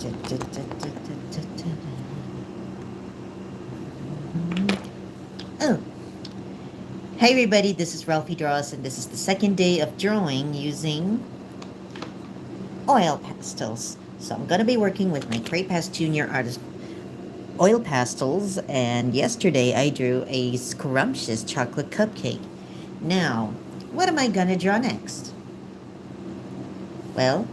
Oh, hi everybody, this is Ralphy Draws, and this is the second day of drawing using oil pastels. So I'm going to be working with my CrayPas Junior Artist oil pastels, and yesterday I drew a scrumptious chocolate cupcake. Now, what am I going to draw next? Well,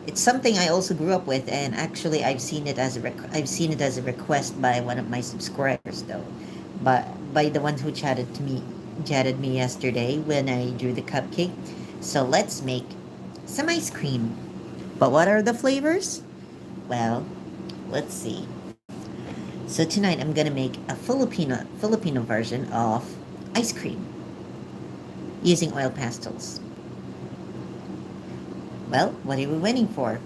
it's something I also grew up with, and actually I've seen it as a request by one of my subscribers, though, but by the one who chatted me yesterday when I drew the cupcake. So let's make some ice cream. But what are the flavors? Well, let's see. So tonight I'm gonna make a Filipino version of ice cream using oil pastels. Well, what are we waiting for?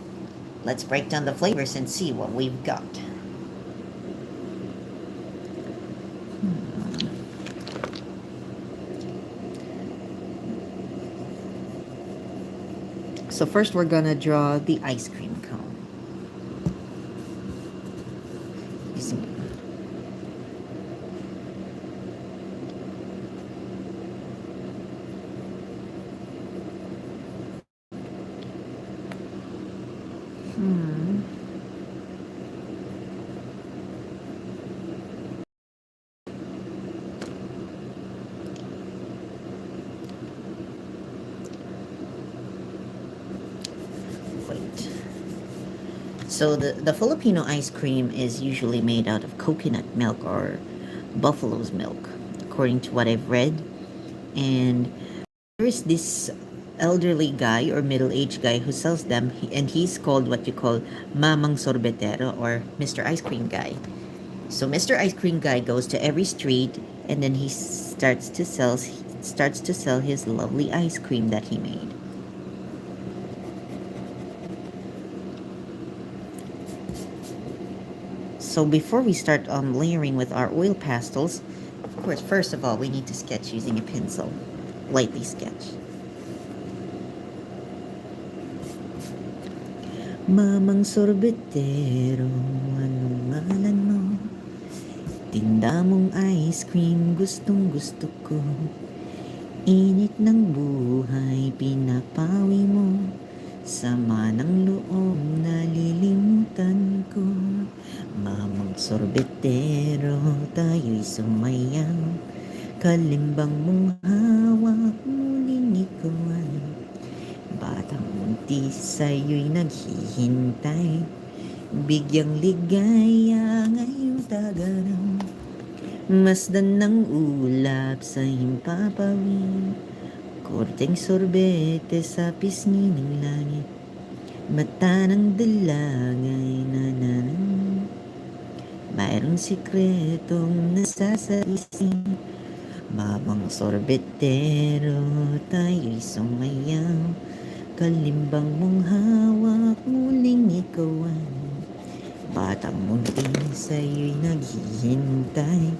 Let's break down the flavors and see what we've got. So first we're gonna draw the ice cream cone. Wait. So the Filipino ice cream is usually made out of coconut milk or buffalo's milk, according to what I've read. And there is this elderly guy or middle-aged guy who sells them, and he's called what you call Mamang Sorbetero or Mr. Ice Cream Guy. So Mr. Ice Cream Guy goes to every street, and then he starts to sell his lovely ice cream that he made. So before we start layering with our oil pastels, of course, first of all, we need to sketch using a pencil. Lightly sketch. Mamang sorbetero, anong ngalan mo? Tinda mong ice cream, gustong gusto ko. Init ng buhay, pinapawi mo. Sama ng loob, nalilimutan ko. Mamang sorbetero, tayo'y sumayaw. Kalimbang mong hawak, muling ikaw ay batang muntis sa'yo'y naghihintay. Bigyang ligaya ngayong tagaraw. Masdan ng ulap sa himpapawid. Korteng sorbete sa pisngi ng langit. Mata ng dalangay nananang. Mayroong sikretong nasasarising. Mamang sorbetero, tayo'y sumayaw. Kalimbang mong hawak, muling ikaw ay batang muntis sa'yo'y naghihintay.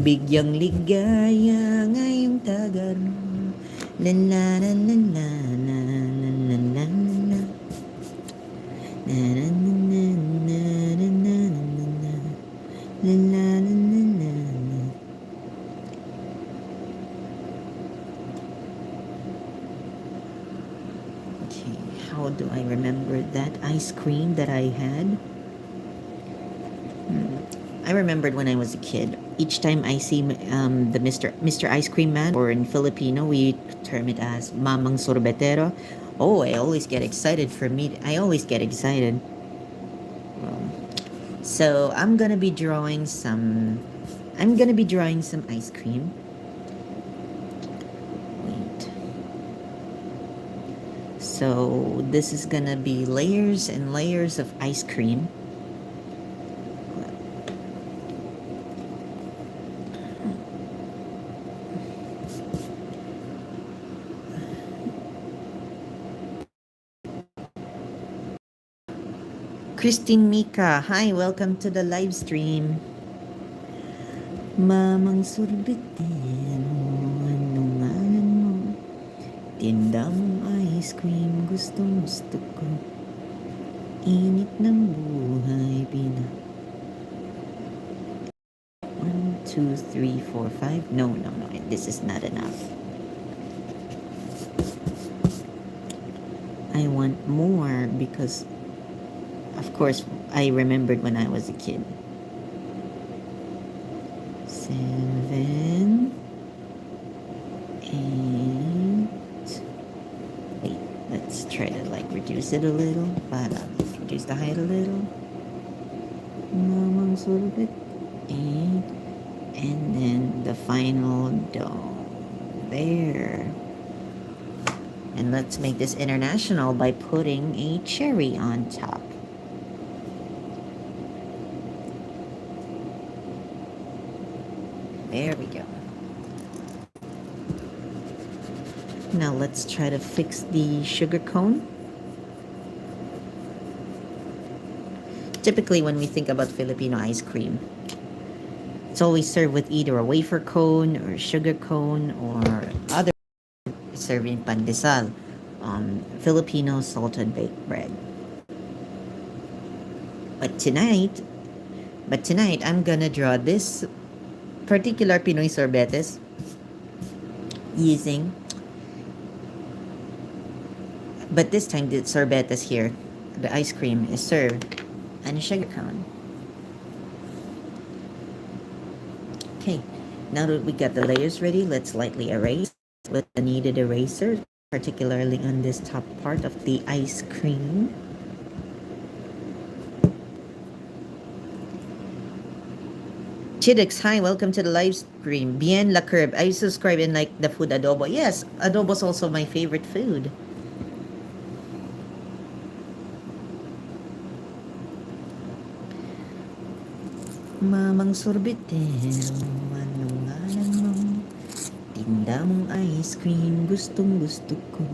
Bigyang ligaya ngayong tagaraw. La la la la la la la la la la. Na na na na na na na na. La la la la la. Okay, how do I remember that ice cream that I had? I remembered when I was a kid. Each time I see the Mr. Ice Cream Man, or in Filipino we term it as Mamang Sorbetero. Oh, I always get excited for me. I always get excited. So I'm gonna be drawing some. I'm gonna be drawing some ice cream. Wait. So this is gonna be layers and layers of ice cream. Christine Mika, hi, welcome to the live stream. Mamang sorbetero, anong ngalan mo? Tinda mong ice cream, gustong gusto ko. Init ng buhay, 1, 2, 3, 4, 5. No, no, no. This is not enough. I want more because, of course, I remembered when I was a kid. 7, 8. Wait, let's try to like reduce it a little. Reduce the height a little. Mamang sorbet. 8. And then the final dome. There. And let's make this international by putting a cherry on top. There we go. Now let's try to fix the sugar cone. Typically when we think about Filipino ice cream, it's always served with either a wafer cone or sugar cone or other serving pandesal, Filipino salted baked bread. But tonight I'm gonna draw this particular Pinoy sorbetes using, but this time the sorbetes here, the ice cream is served on a sugar cone. Okay, now that we got the layers ready, let's lightly erase with the needed eraser, particularly on this top part of the ice cream. Chidix, hi, welcome to the live stream. Bien la curb. I subscribe and like the food adobo. Yes, adobo is also my favorite food. Mamang sorbetero, anong ngalan mo? Tinda mong ice cream, gustong gusto ko.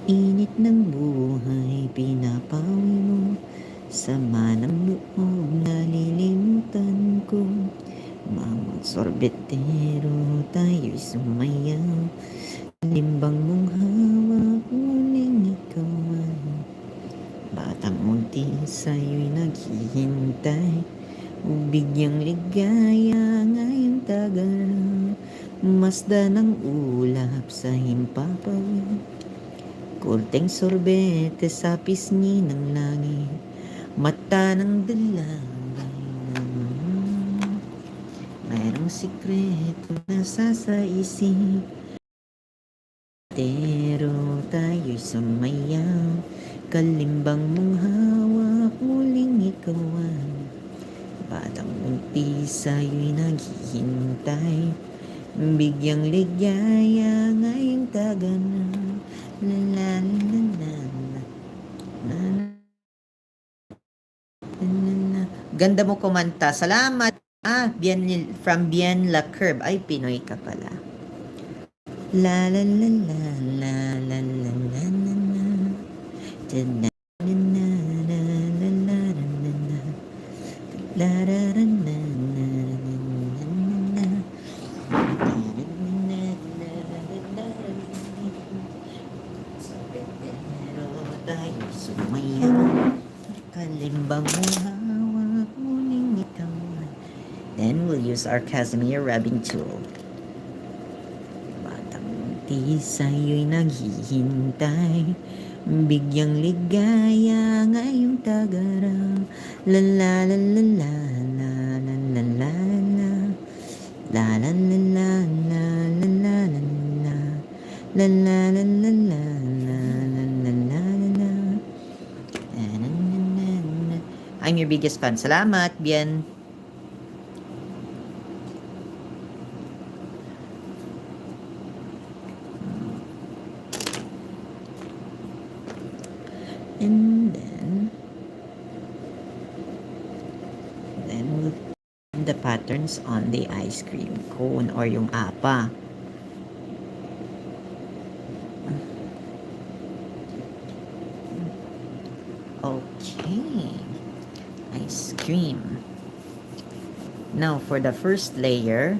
Init ng buhay, pinapawi mo. Sama ng loob, nalilimutan ko. Mamang sorbetero, tayo'y sumayaw. Limbang mong hawak, muling ikaw ay batang munti sa'yo'y naghihintay. Bigyang ligaya ngayong tagal, masda ng ulap sa himpapawid. Kurteng sorbete sa pisngi ng langit, mata ng dalangay. Mayroong sikreto na sa isip, pero tayo'y sumayaw. Kalimbang mong hawak, muling ikaw ay batang munti sa'yo'y naghihintay. Bigyang ligaya ngayong tagal na. La la la la la la la la. Ganda mo kumanta. Salamat. From Bien La Curb. Ay, Pinoy ka pala. La la la la la la la la la la. Na na na na na na na na. La la la la la la la la. Tayo sumayaw, kalimbang mo hawak, muling ikaw. Then we'll use our Casimir rubbing tool. Batang munti sa'yo'y naghihintay, bigyang ligaya ngayong tagaraw. La la la la la la la la la la. La la la la la la la la la. La la la la la la la la la la. I'm your biggest fan. Salamat, Bien. And then we'll put the patterns on the ice cream cone or yung apa. Okay, ice cream. Now for the first layer,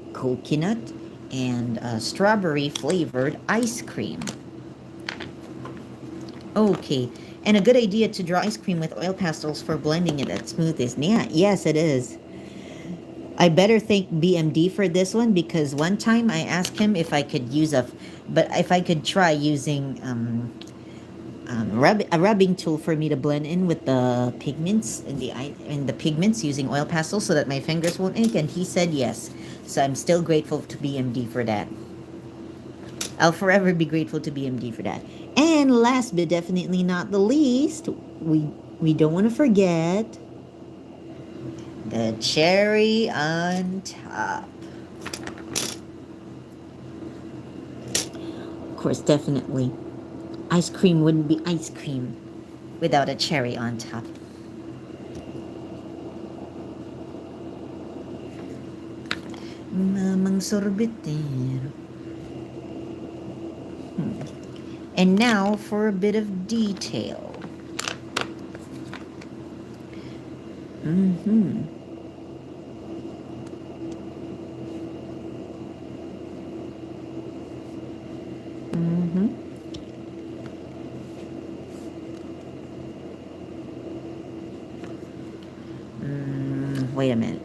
coconut, and strawberry flavored ice cream. Okay, and a good idea to draw ice cream with oil pastels for blending it at smoothest. Yeah, yes, it is. I better thank BMD for this one because one time I asked him if I could but if I could try using a rubbing tool for me to blend in with the pigments and the pigments using oil pastels so that my fingers won't ache, and he said yes. So I'm still grateful to BMD for that. I'll forever be grateful to BMD for that. And last but definitely not the least, we don't want to forget the cherry on top. Of course, definitely. Ice cream wouldn't be ice cream without a cherry on top. Mamang sorbetero. And now for a bit of detail. Mm-hmm. Mm-hmm. Wait a minute.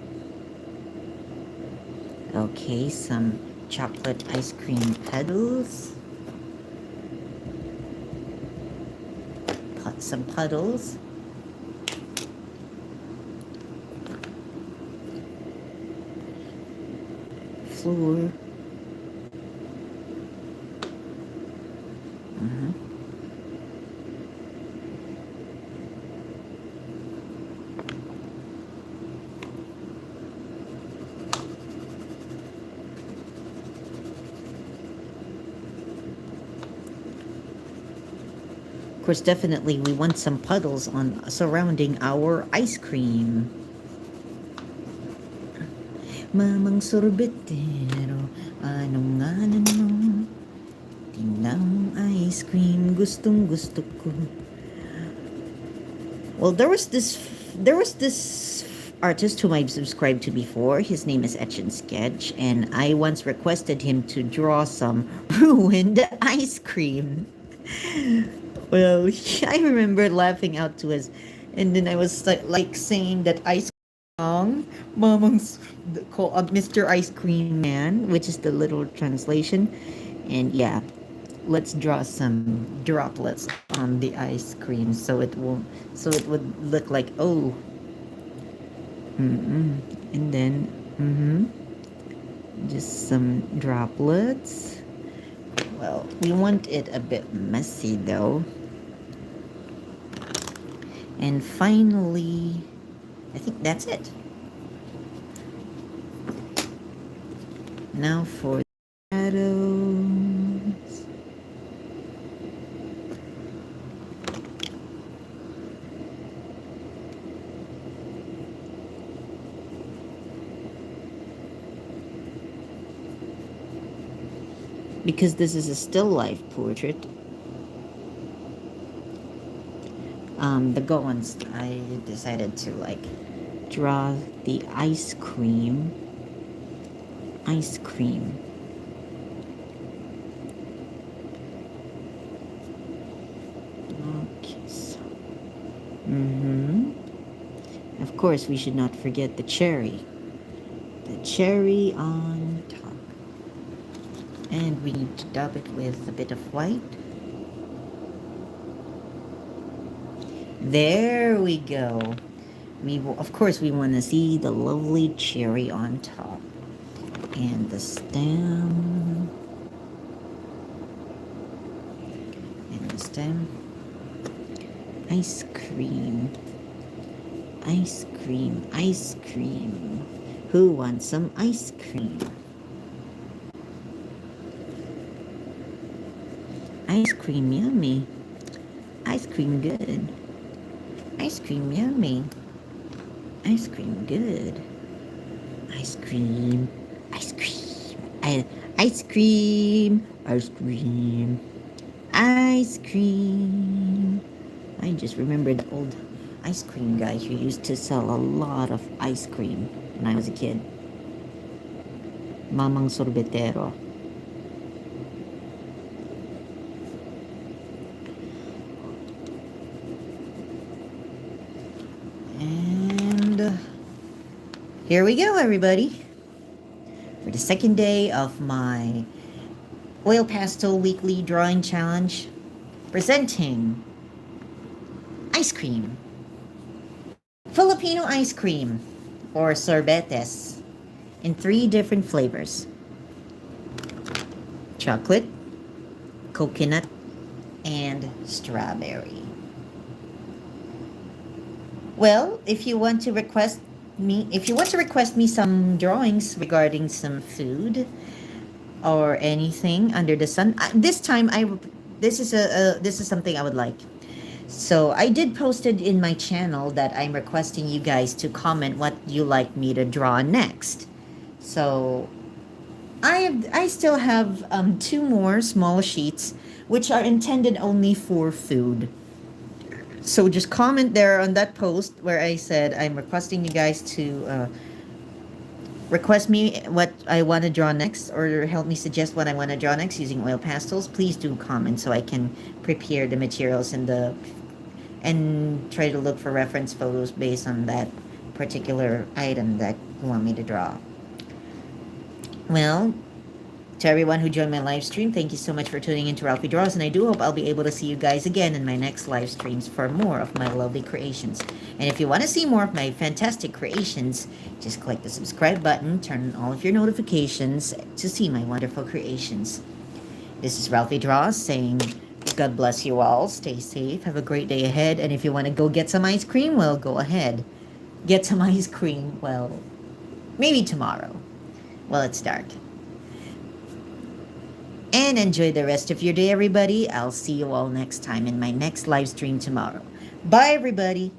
Okay, some chocolate ice cream petals. Some puddles. Floor. Of course, definitely we want some puddles on surrounding our ice cream. Mamang sorbetero, anong ngalan mo? Tinang ice cream, gustong gusto ko. Well, there was this artist whom I've subscribed to before. His name is Etch and Sketch, and I once requested him to draw some ruined ice cream. Well, I remember laughing out to us, and then I was like saying that ice cream, Mamang's Mr. Ice Cream Man, which is the literal translation, and yeah, let's draw some droplets on the ice cream so it would look like and then just some droplets. Well, we want it a bit messy though. And finally, I think that's it. Now for shadows. Because this is a still life portrait, the Goans, I decided to like draw the ice cream. Okay, so of course we should not forget the cherry on top, and we need to dab it with a bit of white. There we go. Of course we want to see the lovely cherry on top and the stem ice cream. Who wants some ice cream? Ice cream yummy. Ice cream good. Ice cream yummy. Ice cream good. Ice cream. Ice cream. Ice cream. Ice cream. Ice cream. I just remembered the old ice cream guy who used to sell a lot of ice cream when I was a kid. Mamang Sorbetero. And here we go, everybody, for the second day of my Oil Pastel Weekly Drawing Challenge, presenting ice cream. Filipino ice cream, or sorbetes, in 3 different flavors: chocolate, coconut, and strawberry. Well, if you want to request me some drawings regarding some food or anything under the sun, this time this is something I would like. So I did post it in my channel that I'm requesting you guys to comment what you like me to draw next. So I still have 2 more small sheets which are intended only for food. So just comment there on that post where I said I'm requesting you guys to request me what I want to draw next, or help me suggest what I want to draw next using oil pastels. Please do comment so I can prepare the materials and try to look for reference photos based on that particular item that you want me to draw. Well, to everyone who joined my live stream, thank you so much for tuning into Ralphy Draws, and I do hope I'll be able to see you guys again in my next live streams for more of my lovely creations. And if you want to see more of my fantastic creations, just click the subscribe button, turn on all of your notifications to see my wonderful creations. This is Ralphy Draws saying, God bless you all, stay safe, have a great day ahead, and if you want to go get some ice cream, well, go ahead. Get some ice cream, well, maybe tomorrow. Well, it's dark. And enjoy the rest of your day, everybody. I'll see you all next time in my next live stream tomorrow. Bye, everybody.